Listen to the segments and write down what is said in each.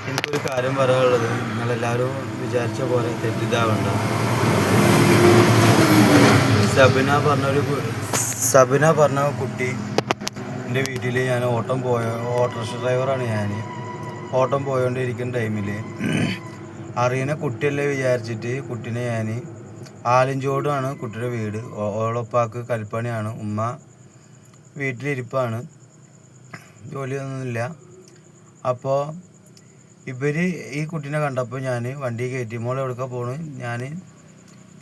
എനിക്കൊരു കാര്യം പറയാനുള്ളത്, നിങ്ങളെല്ലാവരും വിചാരിച്ച പോലെ തെറ്റിദ്ധാവണ്ട. സബിന പറഞ്ഞ കുട്ടി എൻ്റെ വീട്ടിൽ ഞാൻ ഓട്ടോറിക്ഷ ഡ്രൈവറാണ്. ഞാൻ ഓട്ടം പോയോണ്ടിരിക്കുന്ന ടൈമിൽ അറിയുന്ന കുട്ടിയല്ലേ വിചാരിച്ചിട്ട് കുട്ടീനെ ഞാൻ ആലിഞ്ചോടാണ് കുട്ടിയുടെ വീട്. ഓളപ്പാക്ക് കൽപ്പണിയാണ്, ഉമ്മ വീട്ടിലിരിപ്പാണ്, ജോലിയൊന്നുമില്ല. അപ്പോൾ ഈ കുട്ടീനെ കണ്ടപ്പോൾ ഞാൻ വണ്ടി കയറ്റി, മോൾ എവിടേക്കാ പോണ്, ഞാൻ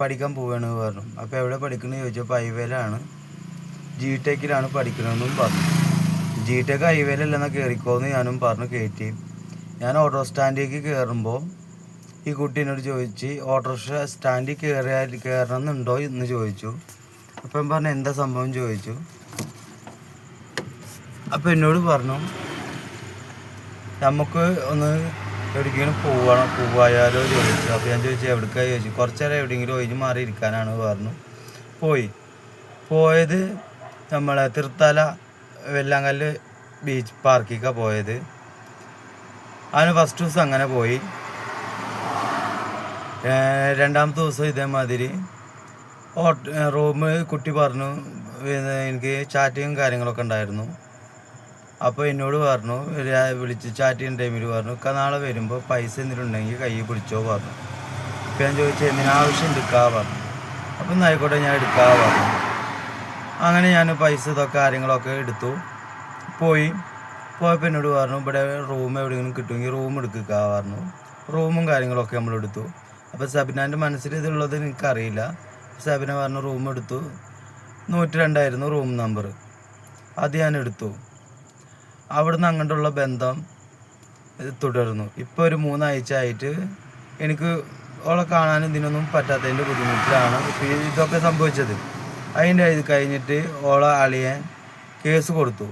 പഠിക്കാൻ പോവുകയാണ് പറഞ്ഞു. അപ്പോൾ എവിടെ പഠിക്കണമെന്ന് ചോദിച്ചപ്പോൾ ഹൈവേയിലാണ്, ജിടെക്കിലാണ് പഠിക്കണമെന്നും പറഞ്ഞു. ജിടെക് ഹൈവേയിലല്ലെന്നാൽ കയറിക്കോന്ന് ഞാനും പറഞ്ഞു കയറ്റി. ഞാൻ ഓട്ടോ സ്റ്റാൻഡിലേക്ക് കയറുമ്പോൾ ഈ കുട്ടി എന്നോട് ചോദിച്ച് ഓട്ടോറിക്ഷ സ്റ്റാൻഡിൽ കയറണമെന്നുണ്ടോ എന്ന് ചോദിച്ചു. അപ്പം പറഞ്ഞു എന്താ സംഭവം ചോദിച്ചു. അപ്പോൾ എന്നോട് പറഞ്ഞു നമുക്ക് ഒന്ന് എവിടേക്കെങ്കിലും പോവായാലോ ചോദിച്ചു. അപ്പോൾ ഞാൻ ചോദിച്ചു എവിടേക്കാണ് ചോദിച്ചു. കുറച്ച് നേരം എവിടെയെങ്കിലും ഒഴിഞ്ഞ് മാറി ഇരിക്കാനാണ് പറഞ്ഞു. പോയത് നമ്മളെ തൃത്താല വെള്ളാങ്കല്ല് ബീച്ച് പാർക്കിലേക്കാണ് പോയത്. അതിന് ഫസ്റ്റ് ദിവസം അങ്ങനെ പോയി. രണ്ടാമത്തെ ദിവസം ഇതേമാതിരി റൂം കുട്ടി പറഞ്ഞു എനിക്ക് ചാറ്റിങ്ങും കാര്യങ്ങളൊക്കെ ഉണ്ടായിരുന്നു. അപ്പോൾ എന്നോട് പറഞ്ഞു, വിളിച്ച് ചാറ്റ് ചെയ്യുന്ന ടൈമിൽ പറഞ്ഞു നാളെ വരുമ്പോൾ പൈസ എന്തെങ്കിലും ഉണ്ടെങ്കിൽ കയ്യിൽ പിടിച്ചോ പറഞ്ഞു. അപ്പോൾ ഞാൻ ചോദിച്ചു എന്തിനാവശ്യം എടുക്കാ പറഞ്ഞു. അപ്പം ആയിക്കോട്ടെ ഞാൻ എടുക്കാ പറഞ്ഞു. അങ്ങനെ ഞാൻ പൈസ ഇതൊക്കെ കാര്യങ്ങളൊക്കെ എടുത്തു. പോയപ്പോൾ എന്നോട് പറഞ്ഞു ഇവിടെ റൂം എവിടെയെങ്കിലും കിട്ടുമെങ്കിൽ റൂം എടുക്കുക പറഞ്ഞു. റൂമും കാര്യങ്ങളൊക്കെ നമ്മളെടുത്തു. അപ്പോൾ സബിനാൻ്റെ മനസ്സിൽ ഇതുള്ളത് എനിക്കറിയില്ല. സബിന പറഞ്ഞു റൂം എടുത്തു. 102 റൂം നമ്പർ, അത് ഞാൻ എടുത്തു. അവിടുന്ന് അങ്ങോട്ടുള്ള ബന്ധം തുടർന്നു. ഇപ്പോൾ ഒരു 3 ആഴ്ച ആയിട്ട് എനിക്ക് ഓളെ കാണാനും ഇതിനൊന്നും പറ്റാത്തതിൻ്റെ ബുദ്ധിമുട്ടിലാണ് ഇപ്പോൾ ഇതൊക്കെ സംഭവിച്ചത്. അതിൻ്റെ ഇത് കഴിഞ്ഞിട്ട് ഓളെ അളിയൻ കേസ് കൊടുത്തു,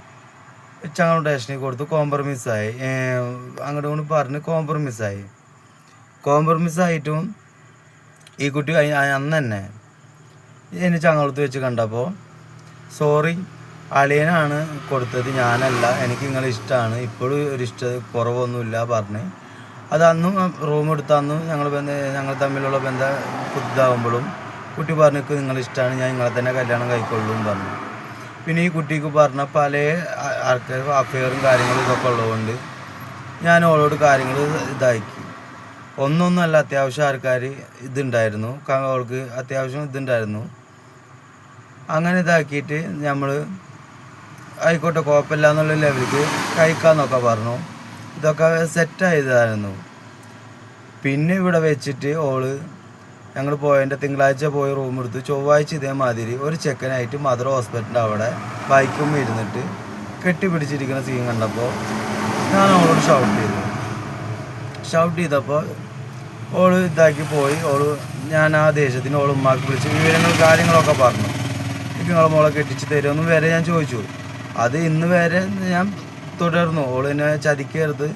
ചങ്ങനാശ്ശേരി സ്റ്റേഷനിൽ കൊടുത്തു. കോംപ്രമൈസായി, അങ്ങോട്ട് പറഞ്ഞ് കോംപ്രമൈസായിട്ടും ഈ കുട്ടി അന്ന് തന്നെ എന്നെ ചങ്ങലത്ത് വെച്ച് കണ്ടപ്പോൾ സോറി അളിയനാണ് കൊടുത്തത്, ഞാനല്ല, എനിക്ക് നിങ്ങളെ ഇഷ്ടമാണ്, ഇപ്പോഴും ഒരു കുറവൊന്നുമില്ല പറഞ്ഞ്. അത് അന്നും റൂം എടുത്തന്നും ഞങ്ങൾ തമ്മിലുള്ള ബന്ധം പുതുതാകുമ്പോഴും കുട്ടി പറഞ്ഞു നിങ്ങളെ ഇഷ്ടമാണ്, ഞാൻ നിങ്ങളെ തന്നെ കല്യാണം കഴിക്കൊള്ളൂ പറഞ്ഞു. പിന്നെ ഈ കുട്ടിക്ക് പറഞ്ഞ പല ആൾക്കാർ അഫെയറും കാര്യങ്ങളും ഇതൊക്കെ ഉള്ളതുകൊണ്ട് ഞാൻ ഓളോട് കാര്യങ്ങൾ ഇതാക്കി. ഒന്നൊന്നല്ല, അത്യാവശ്യം ആൾക്കാർ ഇതുണ്ടായിരുന്നു, അവൾക്ക് അത്യാവശ്യം ഇതുണ്ടായിരുന്നു. അങ്ങനെ ഇതാക്കിയിട്ട് നമ്മൾ ആയിക്കോട്ടെ കുഴപ്പമില്ല എന്നുള്ള ലെവലിക്ക് കഴിക്കാമെന്നൊക്കെ പറഞ്ഞു. ഇതൊക്കെ സെറ്റായതായിരുന്നു. പിന്നെ ഇവിടെ വെച്ചിട്ട് ഞങ്ങൾ പോയതിൻ്റെ തിങ്കളാഴ്ച പോയി റൂം എടുത്തു. ചൊവ്വാഴ്ച ഇതേമാതിരി ഒരു ചെക്കനായിട്ട് മദർ ഹോസ്പിറ്റലിൻ്റെ അവിടെ ബൈക്കും ഇരുന്നിട്ട് കെട്ടിപ്പിടിച്ചിരിക്കുന്ന സീൻ കണ്ടപ്പോൾ ഞാൻ അവളോട് ഷൗട്ട് ചെയ്തപ്പോൾ ഇതാക്കി പോയി. ഞാൻ ആ ദേഷ്യത്തിന് ഉമ്മാക്ക് വിളിച്ച് വിവരങ്ങൾ കാര്യങ്ങളൊക്കെ പറഞ്ഞു. എനിക്ക് നിങ്ങളെ മോളെ കെട്ടിച്ച് തരുമെന്ന് വരെ ഞാൻ ചോദിച്ചു. അത് ഇന്ന് വരെ ഞാൻ തുടർന്നു. എന്നെ ചതിക്കരുത്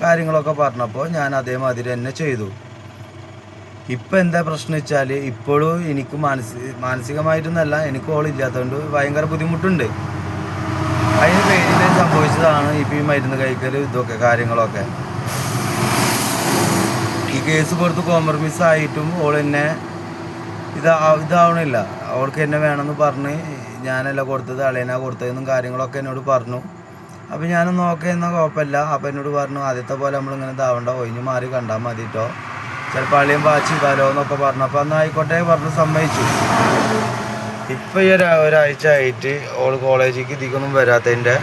കാര്യങ്ങളൊക്കെ പറഞ്ഞപ്പോൾ ഞാൻ അതേമാതിരി തന്നെ ചെയ്തു. ഇപ്പം എന്താ പ്രശ്നം വെച്ചാൽ ഇപ്പോഴും എനിക്ക് മാനസികമായിട്ടൊന്നല്ല, എനിക്ക് ഇല്ലാത്തതുകൊണ്ട് ഭയങ്കര ബുദ്ധിമുട്ടുണ്ട്. അതിന് പേരിൽ സംഭവിച്ചതാണ് ഇപ്പം ഈ മരുന്ന് കഴിക്കൽ ഇതൊക്കെ കാര്യങ്ങളൊക്കെ. ഈ കേസ് കൊടുത്ത് കോംപ്രമൈസ് ആയിട്ടും എന്നെ ഇതാവണില്ല. അവൾക്ക് എന്നെ വേണമെന്ന് പറഞ്ഞ് ഞാനല്ല കൊടുത്തത്, അളിയനാ കൊടുത്തതെന്നും കാര്യങ്ങളൊക്കെ എന്നോട് പറഞ്ഞു. അപ്പോൾ ഞാനൊന്ന് നോക്കുക എന്നാൽ കുഴപ്പമില്ല. അപ്പോൾ എന്നോട് പറഞ്ഞു ആദ്യത്തെ പോലെ നമ്മളിങ്ങനെ ഇതാവണ്ട, ഒഴിഞ്ഞ് മാറി കണ്ടാൽ മതി കേട്ടോ, ചിലപ്പോൾ അളിയൻ വാച്ച് ചെയ്താലോ എന്നൊക്കെ പറഞ്ഞു. അപ്പോൾ അന്ന് ആയിക്കോട്ടെ പറഞ്ഞ് സമ്മതിച്ചു. ഇപ്പോൾ ഈ ഒരാഴ്ച ആയിട്ട് കോളേജിലേക്ക് ഇതിക്കൊന്നും വരാത്തതിൻ്റെ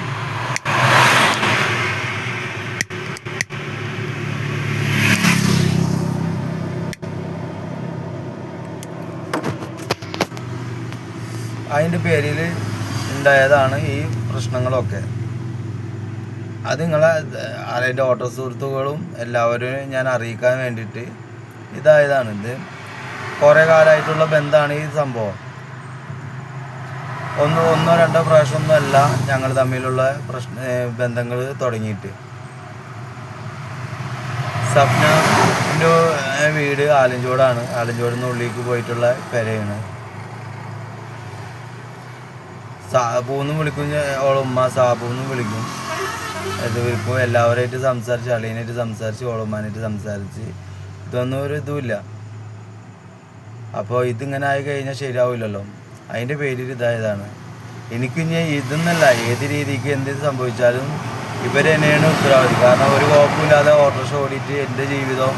അതിൻ്റെ പേരിൽ ഉണ്ടായതാണ് ഈ പ്രശ്നങ്ങളൊക്കെ. അത് അതിൻ്റെ ഓട്ടോ സുഹൃത്തുക്കളും എല്ലാവരും ഞാൻ അറിയിക്കാൻ വേണ്ടിയിട്ട് ഇതായതാണ്. ഇത് കുറേ കാലമായിട്ടുള്ള ബന്ധമാണ് ഈ സംഭവം. ഒന്നോ രണ്ടോ പ്രാവശ്യമൊന്നുമല്ല ഞങ്ങൾ തമ്മിലുള്ള ബന്ധങ്ങൾ തുടങ്ങിയിട്ട്. സപ്നൻ്റെ വീട് ആലഞ്ചോടാണ്. ആലഞ്ചോടിൽ നിന്ന് ഉള്ളിലേക്ക് പോയിട്ടുള്ള പെരയാണ്. സാബൂന്നും വിളിക്കും, ഓളുമ്മ സാബൂന്നും വിളിക്കും. ഇത് വിളിക്കും. എല്ലാവരുമായിട്ട് സംസാരിച്ച്, അളിയനായിട്ട് സംസാരിച്ച്, ഓളുമ്മാനായിട്ട് സംസാരിച്ച്, ഇതൊന്നും ഒരു ഇതുമില്ല. അപ്പോൾ ഇതിങ്ങനെ ആയി കഴിഞ്ഞാൽ ശരിയാവില്ലല്ലോ. അതിൻ്റെ പേരിൽ ഇതായതാണ്. എനിക്കിനി ഇതെന്നല്ല, ഏത് രീതിക്ക് എന്ത് സംഭവിച്ചാലും ഇവർ തന്നെയാണ് ഉത്തരവാദി. കാരണം ഒരു കുഴപ്പമില്ലാതെ ഓട്ടോറിക്ഷ ഓടിയിട്ട് എൻ്റെ ജീവിതം,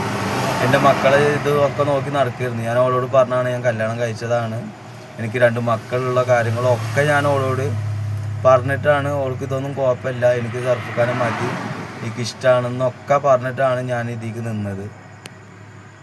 എൻ്റെ മക്കളെ ഇതൊക്കെ നോക്കി നടക്കുകയായിരുന്നു. ഞാൻ അവളോട് പറഞ്ഞാണ് ഞാൻ കല്യാണം കഴിച്ചതാണ്, എനിക്ക് 2 മക്കളുള്ള കാര്യങ്ങളൊക്കെ ഞാൻ അവളോട് പറഞ്ഞിട്ടാണ്. അവൾക്ക് ഇതൊന്നും കുഴപ്പമില്ല, എനിക്ക് സർഫിക്കാനെ മതി, എനിക്കിഷ്ടമാണെന്നൊക്കെ പറഞ്ഞിട്ടാണ് ഞാൻ ഇതിലേക്ക് നിന്നത്.